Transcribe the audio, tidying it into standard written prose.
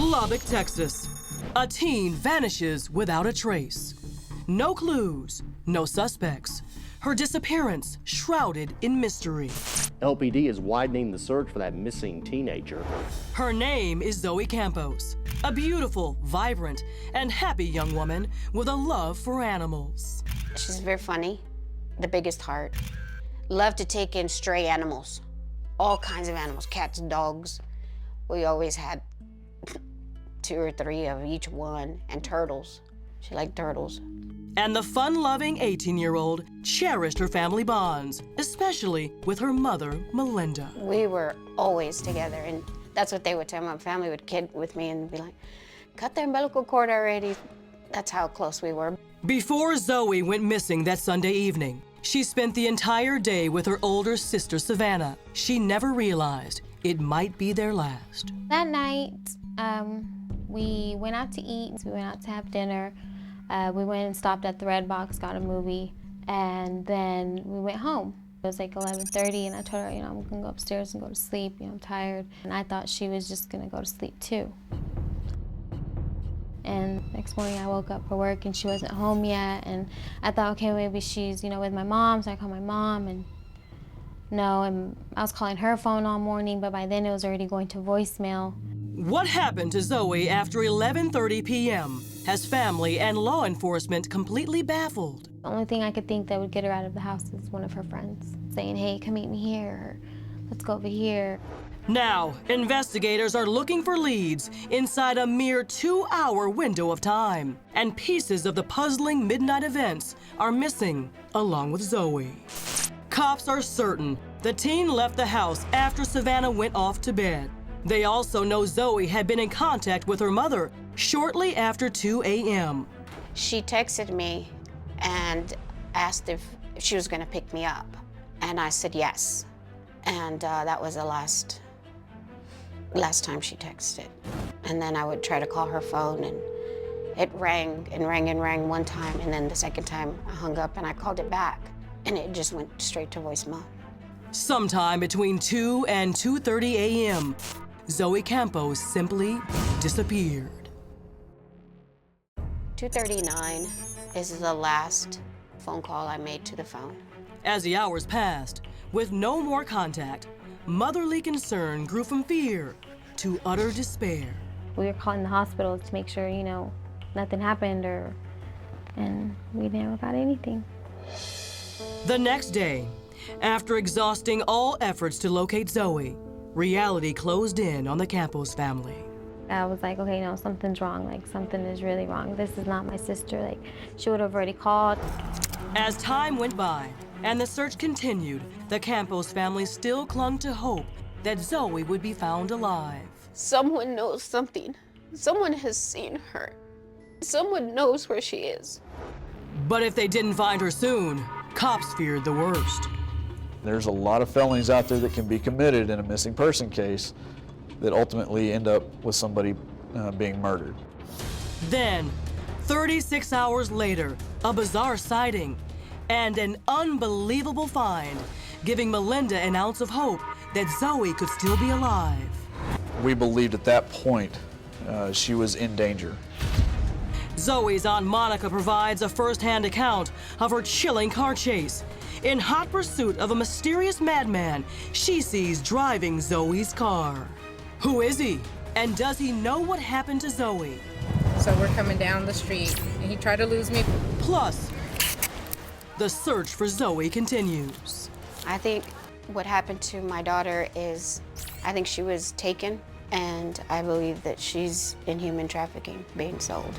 Lubbock, Texas. A teen vanishes without a trace. No clues, no suspects. Her disappearance shrouded in mystery. LPD is widening the search for that missing teenager. Her name is Zoe Campos, a beautiful, vibrant, and happy young woman with a love for animals. She's very funny, the biggest heart. Loved to take in stray animals, all kinds of animals, cats, dogs. We always had 2 or 3 of each one, and turtles. She liked turtles. And the fun-loving 18-year-old cherished her family bonds, especially with her mother, Melinda. We were always together, and that's what they would tell me. My family would kid with me and be like, cut the umbilical cord already. That's how close we were. Before Zoe went missing that Sunday evening, she spent the entire day with her older sister, Savannah. She never realized it might be their last. That night, we went out to eat. We went out to have dinner. We went and stopped at the Red Box, got a movie, and then we went home. It was like 11:30, and I told her, I'm gonna go upstairs and go to sleep. I'm tired. And I thought she was just gonna go to sleep too. And next morning I woke up for work and she wasn't home yet, and I thought, okay, maybe she's, with my mom, so I called my mom, and no, and I was calling her phone all morning, but by then it was already going to voicemail. What happened to Zoe after 11:30 p.m. has family and law enforcement completely baffled. The only thing I could think that would get her out of the house is one of her friends saying, hey, come meet me here, or let's go over here. Now, investigators are looking for leads inside a mere 2-hour window of time, and pieces of the puzzling midnight events are missing, along with Zoe. Cops are certain the teen left the house after Savannah went off to bed. They also know Zoe had been in contact with her mother shortly after 2 a.m. She texted me and asked if she was gonna pick me up. And I said yes. And that was the last time she texted. And then I would try to call her phone, and it rang and rang and rang one time, and then the second time I hung up and I called it back, and it just went straight to voicemail. Sometime between 2 and 2:30 a.m., Zoe Campos simply disappeared. 2:39 is the last phone call I made to the phone. As the hours passed, with no more contact, motherly concern grew from fear to utter despair. We were calling the hospital to make sure, nothing happened, and we never got anything. The next day, after exhausting all efforts to locate Zoe, reality closed in on the Campos family. I was like, okay, no, something's wrong. Something is really wrong. This is not my sister. She would have already called. As time went by and the search continued, the Campos family still clung to hope that Zoe would be found alive. Someone knows something. Someone has seen her. Someone knows where she is. But if they didn't find her soon, cops feared the worst. There's a lot of felonies out there that can be committed in a missing person case that ultimately end up with somebody being murdered. Then, 36 hours later, a bizarre sighting and an unbelievable find, giving Melinda an ounce of hope that Zoe could still be alive. We believed at that point she was in danger. Zoe's Aunt Monica provides a first-hand account of her chilling car chase. In hot pursuit of a mysterious madman she sees driving Zoe's car. Who is he? And does he know what happened to Zoe? So we're coming down the street, and he tried to lose me. Plus, the search for Zoe continues. I think what happened to my daughter is, I think she was taken, and I believe that she's in human trafficking, being sold.